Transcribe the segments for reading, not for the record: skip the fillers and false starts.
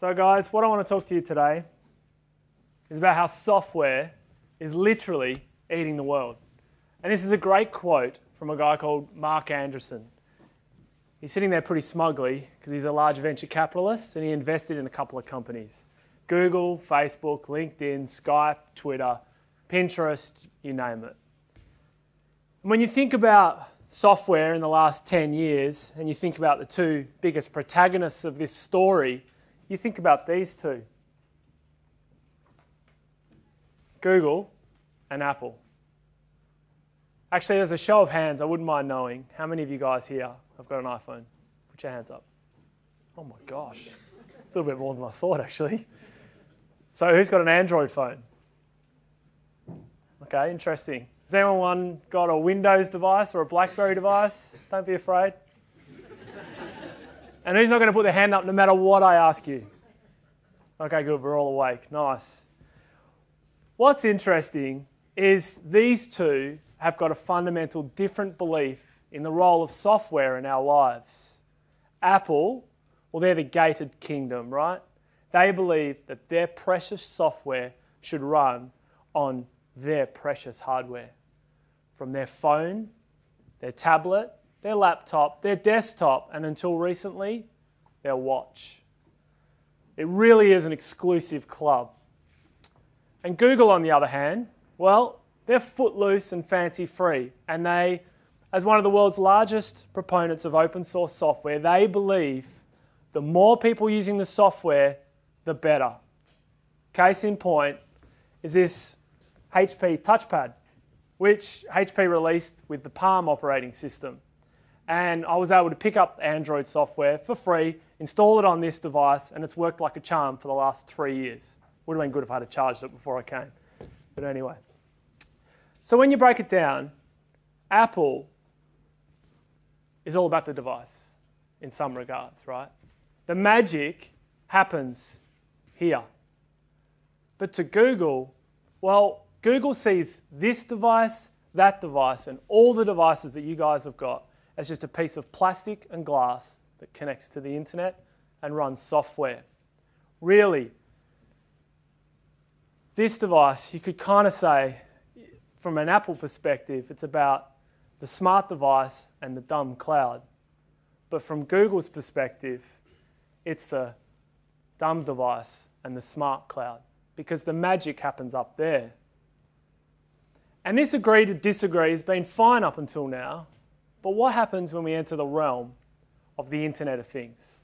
So guys, what I want to talk to you today is about how software is literally eating the world. And this is a great quote from a guy called Mark Andreessen. He's sitting there pretty smugly because he's a large venture capitalist and he invested in a couple of companies. Google, Facebook, LinkedIn, Skype, Twitter, Pinterest, you name it. And when you think about software in the last 10 years and you think about the two biggest protagonists of this story, you think about these two. Google and Apple. Actually, as a show of hands, I wouldn't mind knowing how many of you guys here have got an iPhone. Put your hands up. Oh my gosh. It's a little bit more than I thought, actually. So who's got an Android phone? Okay, interesting. Has anyone got a Windows device or a BlackBerry device? Don't be afraid. And who's not going to put their hand up no matter what I ask you? Okay, good, we're all awake. Nice. What's interesting is these two have got a fundamental different belief in the role of software in our lives. Apple, well, they're the gated kingdom, right? They believe that their precious software should run on their precious hardware. From their phone, their tablet, their laptop, their desktop, and until recently, their watch. It really is an exclusive club. And Google, on the other hand, well, they're footloose and fancy free. And they, as one of the world's largest proponents of open source software, they believe the more people using the software, the better. Case in point is this HP touchpad, which HP released with the Palm operating system. And I was able to pick up Android software for free, install it on this device, and it's worked like a charm for the last 3 years. Would have been good if I had charged it before I came. But anyway. So when you break it down, Apple is all about the device in some regards, right? The magic happens here. But to Google, well, Google sees this device, that device, and all the devices that you guys have got as just a piece of plastic and glass that connects to the internet and runs software. Really, this device, you could kind of say, from an Apple perspective, it's about the smart device and the dumb cloud. But from Google's perspective, it's the dumb device and the smart cloud, because the magic happens up there. And this agree to disagree has been fine up until now, but what happens when we enter the realm of the Internet of Things,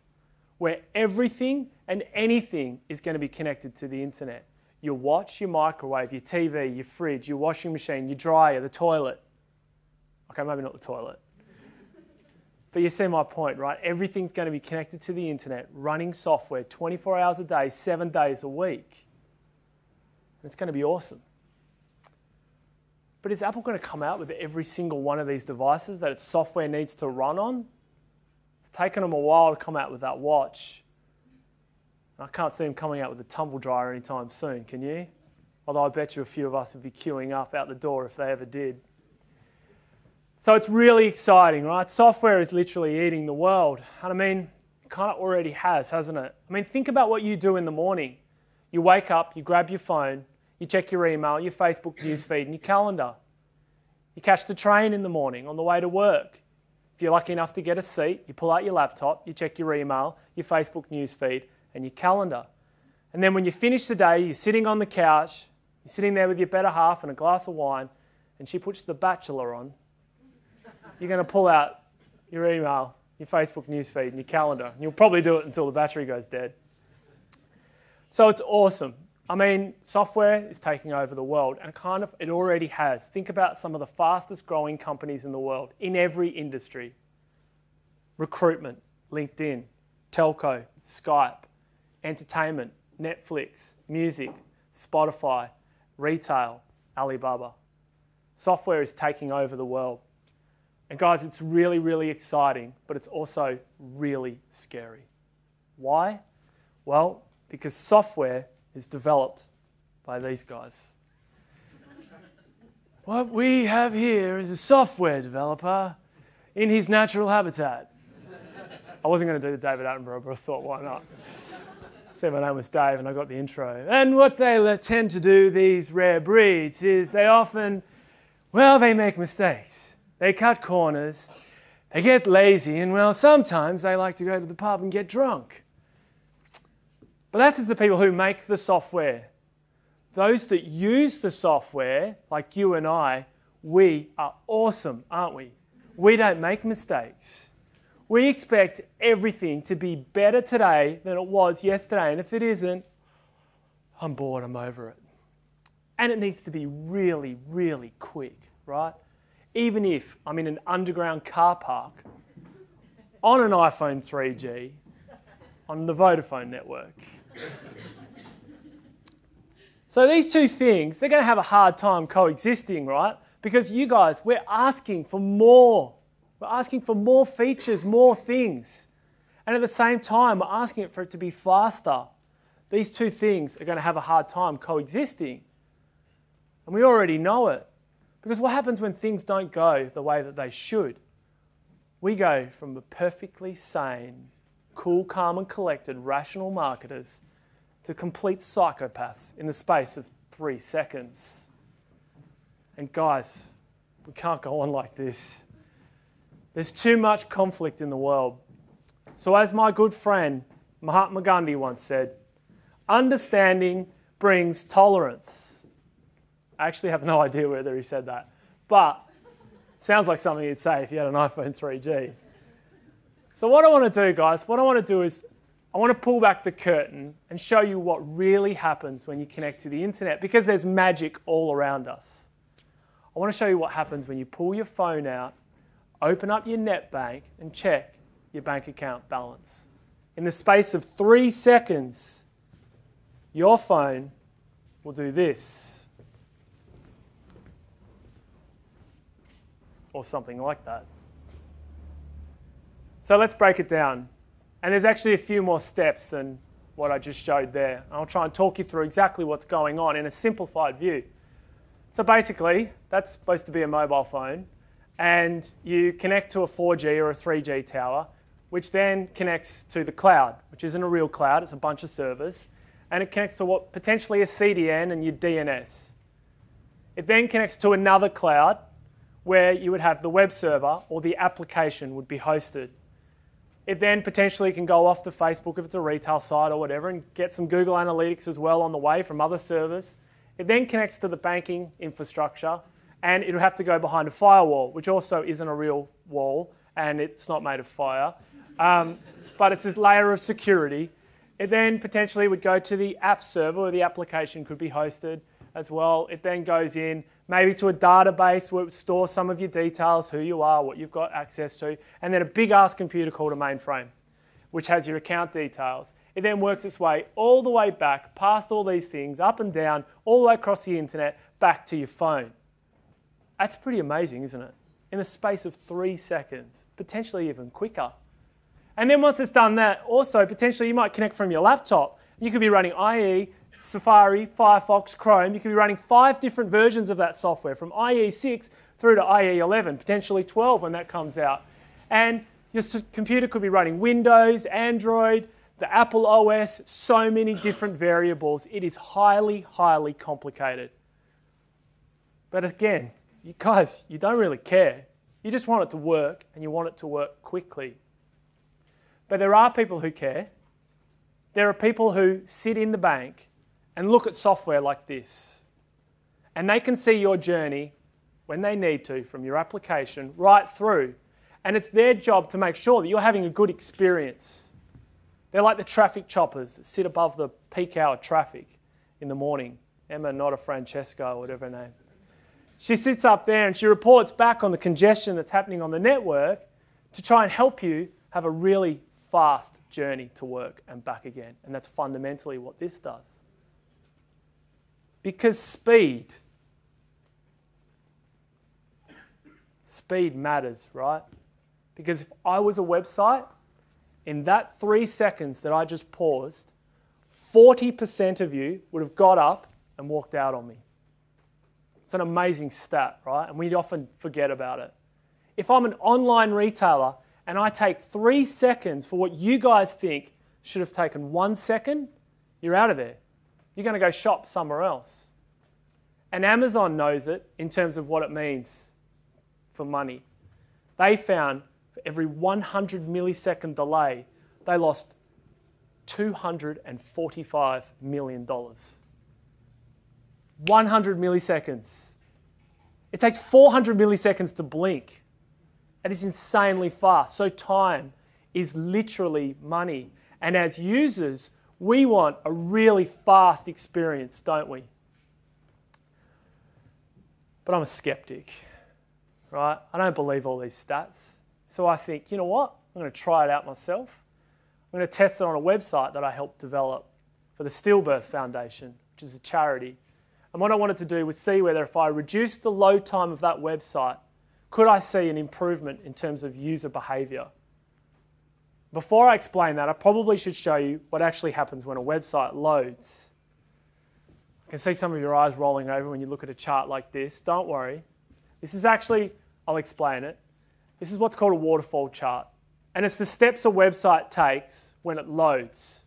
where everything and anything is going to be connected to the internet? Your watch, your microwave, your TV, your fridge, your washing machine, your dryer, the toilet. Okay, maybe not the toilet. But you see my point, right? Everything's going to be connected to the internet, running software 24 hours a day, 7 days a week. And it's going to be awesome. But is Apple going to come out with every single one of these devices that its software needs to run on? It's taken them a while to come out with that watch. I can't see them coming out with a tumble dryer anytime soon, can you? Although I bet you a few of us would be queuing up out the door if they ever did. So it's really exciting, right? Software is literally eating the world. And I mean, it kind of already has, hasn't it? I mean, think about what you do in the morning. You wake up, you grab your phone, you check your email, your Facebook newsfeed, and your calendar. You catch the train in the morning on the way to work. If you're lucky enough to get a seat, you pull out your laptop, you check your email, your Facebook newsfeed, and your calendar. And then when you finish the day, you're sitting on the couch, you're sitting there with your better half and a glass of wine, and she puts The Bachelor on. You're going to pull out your email, your Facebook newsfeed, and your calendar. And you'll probably do it until the battery goes dead. So it's awesome. I mean, software is taking over the world, and it already has. Think about some of the fastest growing companies in the world, in every industry. Recruitment, LinkedIn, telco, Skype, entertainment, Netflix, music, Spotify, retail, Alibaba. Software is taking over the world. And guys, it's really, really exciting, but it's also really scary. Why? Well, because software is developed by these guys. What we have here is a software developer in his natural habitat. I wasn't going to do the David Attenborough, but I thought, why not? Said my name was Dave and I got the intro. And what they tend to do, these rare breeds, is they often, well, they make mistakes. They cut corners. They get lazy. And, well, sometimes they like to go to the pub and get drunk. But that's just the people who make the software. Those that use the software, like you and I, we are awesome, aren't we? We don't make mistakes. We expect everything to be better today than it was yesterday. And if it isn't, I'm bored, I'm over it. And it needs to be really, really quick, right? Even if I'm in an underground car park on an iPhone 3G on the Vodafone network. So these two things, they're going to have a hard time coexisting, right? Because you guys, we're asking for more. We're asking for more features, more things. And at the same time, we're asking it for it to be faster. These two things are going to have a hard time coexisting. And we already know it. Because what happens when things don't go the way that they should? We go from the perfectly sane, cool, calm and collected, rational marketers to complete psychopaths in the space of 3 seconds. And guys, we can't go on like this. There's too much conflict in the world. So as my good friend Mahatma Gandhi once said, understanding brings tolerance. I actually have no idea whether he said that, but sounds like something he'd say if he had an iPhone 3G. So what I want to do, guys, what I want to do is I want to pull back the curtain and show you what really happens when you connect to the internet, because there's magic all around us. I want to show you what happens when you pull your phone out, open up your net bank and check your bank account balance. In the space of 3 seconds, your phone will do this. Or something like that. So let's break it down. And there's actually a few more steps than what I just showed there. I'll try and talk you through exactly what's going on in a simplified view. So basically, that's supposed to be a mobile phone. And you connect to a 4G or a 3G tower, which then connects to the cloud, which isn't a real cloud, it's a bunch of servers. And it connects to what potentially a CDN and your DNS. It then connects to another cloud where you would have the web server or the application would be hosted. It then potentially can go off to Facebook if it's a retail site or whatever and get some Google Analytics as well on the way from other servers. It then connects to the banking infrastructure, and it'll have to go behind a firewall, which also isn't a real wall, and it's not made of fire. But it's this layer of security. It then potentially would go to the app server where the application could be hosted as well. It then goes in maybe to a database where it stores some of your details, who you are, what you've got access to, and then a big-ass computer called a mainframe, which has your account details. It then works its way all the way back, past all these things, up and down, all the way across the internet, back to your phone. That's pretty amazing, isn't it? In the space of 3 seconds, potentially even quicker. And then once it's done that, also potentially you might connect from your laptop. You could be running IE, Safari, Firefox, Chrome. You could be running 5 different versions of that software, from IE 6 through to IE 11, potentially 12 when that comes out. And your computer could be running Windows, Android, the Apple OS, so many different variables. It is highly, highly complicated. But again, you guys, you don't really care. You just want it to work, and you want it to work quickly. But there are people who care. There are people who sit in the bank and look at software like this. And they can see your journey when they need to from your application right through. And it's their job to make sure that you're having a good experience. They're like the traffic choppers that sit above the peak hour traffic in the morning. Emma Nota Francesca, or whatever her name. She sits up there and she reports back on the congestion that's happening on the network to try and help you have a really fast journey to work and back again. And that's fundamentally what this does. Because speed matters, right? Because if I was a website, in that 3 seconds that I just paused, 40% of you would have got up and walked out on me. It's an amazing stat, right? And we often forget about it. If I'm an online retailer and I take 3 seconds for what you guys think should have taken 1 second, you're out of there. You're going to go shop somewhere else. And Amazon knows it in terms of what it means for money. They found for every 100 millisecond delay, they lost $245 million. 100 milliseconds. It takes 400 milliseconds to blink. It is insanely fast. So time is literally money. And as users, we want a really fast experience, don't we? But I'm a skeptic, right? I don't believe all these stats. So I think, you know what? I'm going to try it out myself. I'm going to test it on a website that I helped develop for the Stillbirth Foundation, which is a charity. And what I wanted to do was see whether if I reduced the load time of that website, could I see an improvement in terms of user behavior? Before I explain that, I probably should show you what actually happens when a website loads. I can see some of your eyes rolling over when you look at a chart like this. Don't worry. This is actually, I'll explain it. This is what's called a waterfall chart. And it's the steps a website takes when it loads.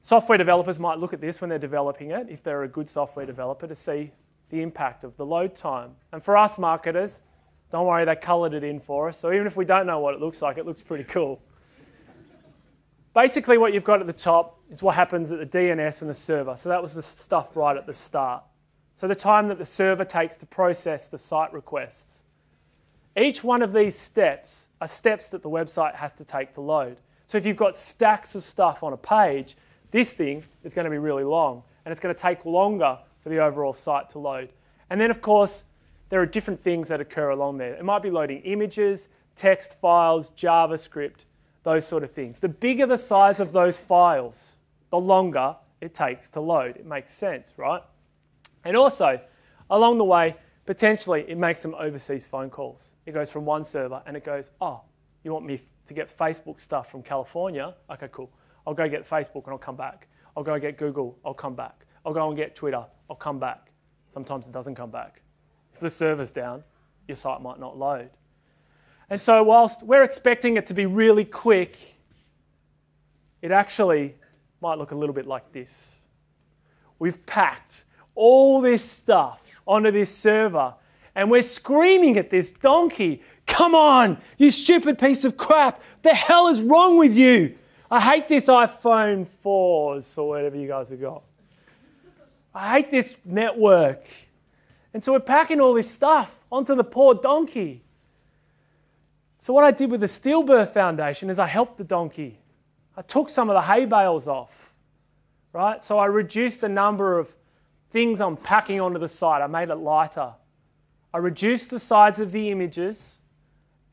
Software developers might look at this when they're developing it, if they're a good software developer, to see the impact of the load time. And for us marketers, don't worry, they coloured it in for us. So even if we don't know what it looks like, it looks pretty cool. Basically, what you've got at the top is what happens at the DNS and the server. So that was the stuff right at the start. So the time that the server takes to process the site requests. Each one of these steps are steps that the website has to take to load. So if you've got stacks of stuff on a page, this thing is going to be really long, and it's going to take longer for the overall site to load. And then, of course, there are different things that occur along there. It might be loading images, text files, JavaScript, those sort of things. The bigger the size of those files, the longer it takes to load. It makes sense, right? And also, along the way, potentially it makes some overseas phone calls. It goes from one server and it goes, oh, you want me to get Facebook stuff from California? Okay, cool. I'll go get Facebook and I'll come back. I'll go get Google, I'll come back. I'll go and get Twitter, I'll come back. Sometimes it doesn't come back. If the server's down, your site might not load. And so whilst we're expecting it to be really quick, it actually might look a little bit like this. We've packed all this stuff onto this server and we're screaming at this donkey, come on, you stupid piece of crap, the hell is wrong with you? I hate this iPhone 4s or whatever you guys have got. I hate this network. And so we're packing all this stuff onto the poor donkey. So what I did with the Stillbirth Foundation is I helped the donkey. I took some of the hay bales off, right? So I reduced the number of things I'm packing onto the site. I made it lighter. I reduced the size of the images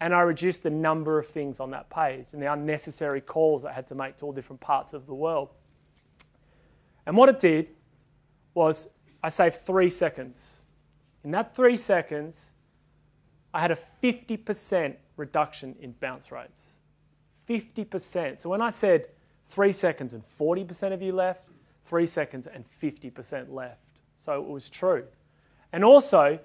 and I reduced the number of things on that page and the unnecessary calls I had to make to all different parts of the world. And what it did was I saved 3 seconds. In that 3 seconds, I had a 50% reduction in bounce rates. 50%. So when I said 3 seconds and 40% of you left, 3 seconds and 50% left. So it was true. And also,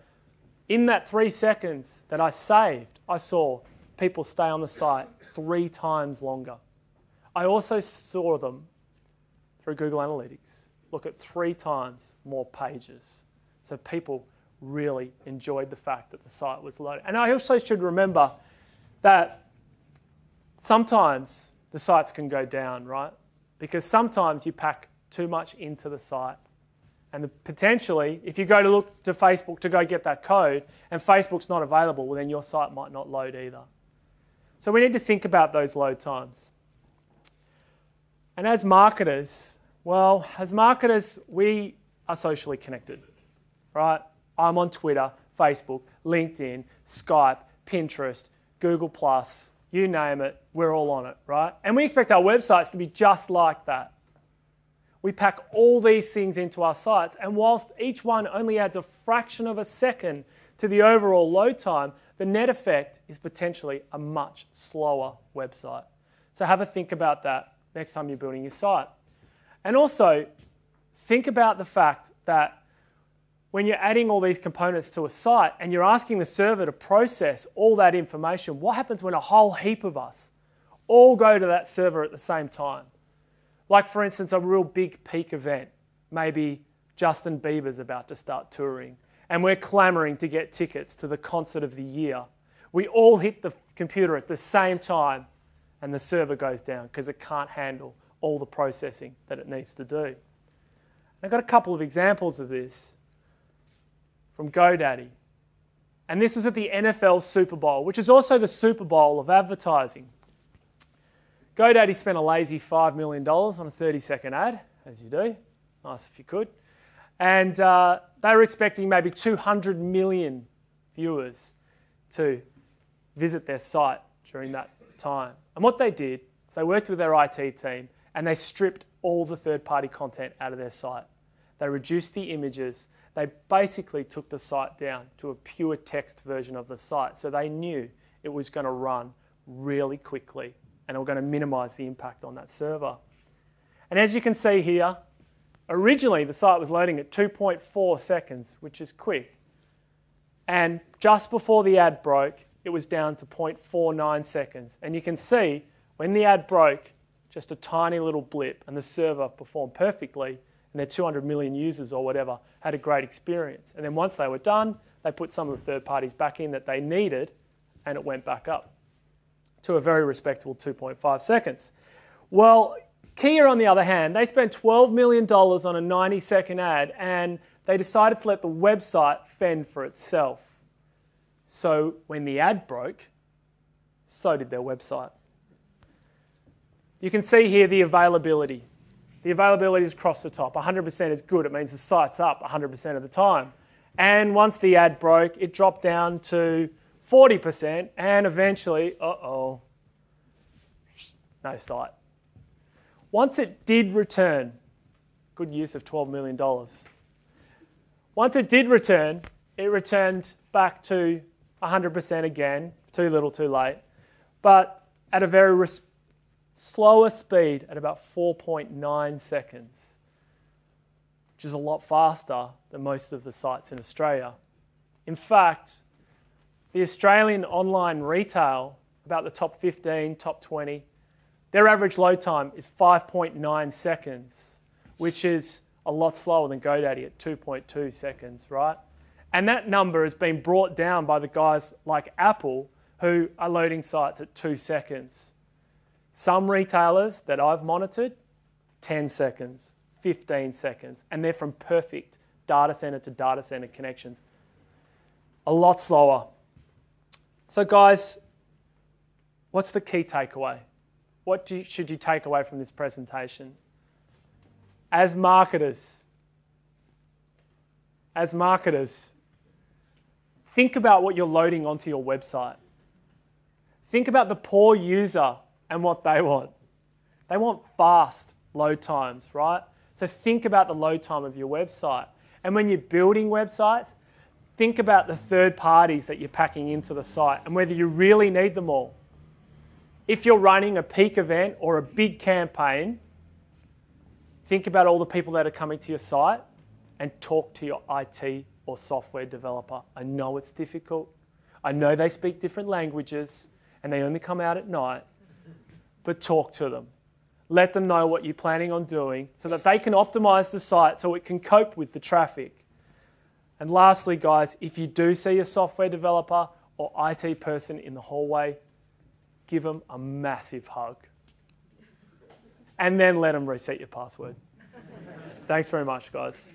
in that 3 seconds that I saved, I saw people stay on the site 3 times longer. I also saw them, through Google Analytics, look at 3 times more pages. So people really enjoyed the fact that the site was loaded. And I also should remember that sometimes the sites can go down, right? Because sometimes you pack too much into the site. And potentially, if you go to look to Facebook to go get that code and Facebook's not available, well then your site might not load either. So we need to think about those load times. And as marketers, well, as marketers, we are socially connected, right? I'm on Twitter, Facebook, LinkedIn, Skype, Pinterest, Google+, you name it, we're all on it, right? And we expect our websites to be just like that. We pack all these things into our sites, and whilst each one only adds a fraction of a second to the overall load time, the net effect is potentially a much slower website. So have a think about that next time you're building your site. And also, think about the fact that when you're adding all these components to a site and you're asking the server to process all that information, what happens when a whole heap of us all go to that server at the same time? Like, for instance, a real big peak event. Maybe Justin Bieber's about to start touring, and we're clamoring to get tickets to the concert of the year. We all hit the computer at the same time, and the server goes down because it can't handle all the processing that it needs to do. I've got a couple of examples of this from GoDaddy. And this was at the NFL Super Bowl, which is also the Super Bowl of advertising. GoDaddy spent a lazy $5 million on a 30-second ad, as you do. Nice if you could. And they were expecting maybe 200 million viewers to visit their site during that time. And what they did is they worked with their IT team and they stripped all the third-party content out of their site. They reduced the images. They basically took the site down to a pure text version of the site. So they knew it was going to run really quickly and we're going to minimize the impact on that server. And as you can see here, originally the site was loading at 2.4 seconds, which is quick. And just before the ad broke, it was down to 0.49 seconds. And you can see when the ad broke, just a tiny little blip, and the server performed perfectly, and their 200 million users or whatever had a great experience. And then once they were done, they put some of the third parties back in that they needed, and it went back up to a very respectable 2.5 seconds. Well, Kia, on the other hand, they spent $12 million on a 90-second ad, and they decided to let the website fend for itself. So when the ad broke, so did their website. You can see here the availability. The availability is across the top. 100% is good. It means the site's up 100% of the time. And once the ad broke, it dropped down to 40%, and eventually, no site. Once it did return, good use of $12 million. Once it did return, it returned back to 100% again, too little, too late, but at a very slower speed at about 4.9 seconds, which is a lot faster than most of the sites in Australia. In fact, the Australian online retail, about the top 15, top 20, their average load time is 5.9 seconds, which is a lot slower than GoDaddy at 2.2 seconds, right? And that number has been brought down by the guys like Apple, who are loading sites at 2 seconds. Some retailers that I've monitored, 10 seconds, 15 seconds, and they're from perfect data center to data center connections. A lot slower. So guys, what's the key takeaway? What should you take away from this presentation? As marketers, think about what you're loading onto your website. Think about the poor user and what they want. They want fast load times, right? So think about the load time of your website. And when you're building websites, think about the third parties that you're packing into the site and whether you really need them all. If you're running a peak event or a big campaign, think about all the people that are coming to your site and talk to your IT or software developer. I know it's difficult. I know they speak different languages and they only come out at night, but talk to them. Let them know what you're planning on doing so that they can optimize the site so it can cope with the traffic. And lastly, guys, if you do see a software developer or IT person in the hallway, give them a massive hug. And then let them reset your password. Thanks very much, guys.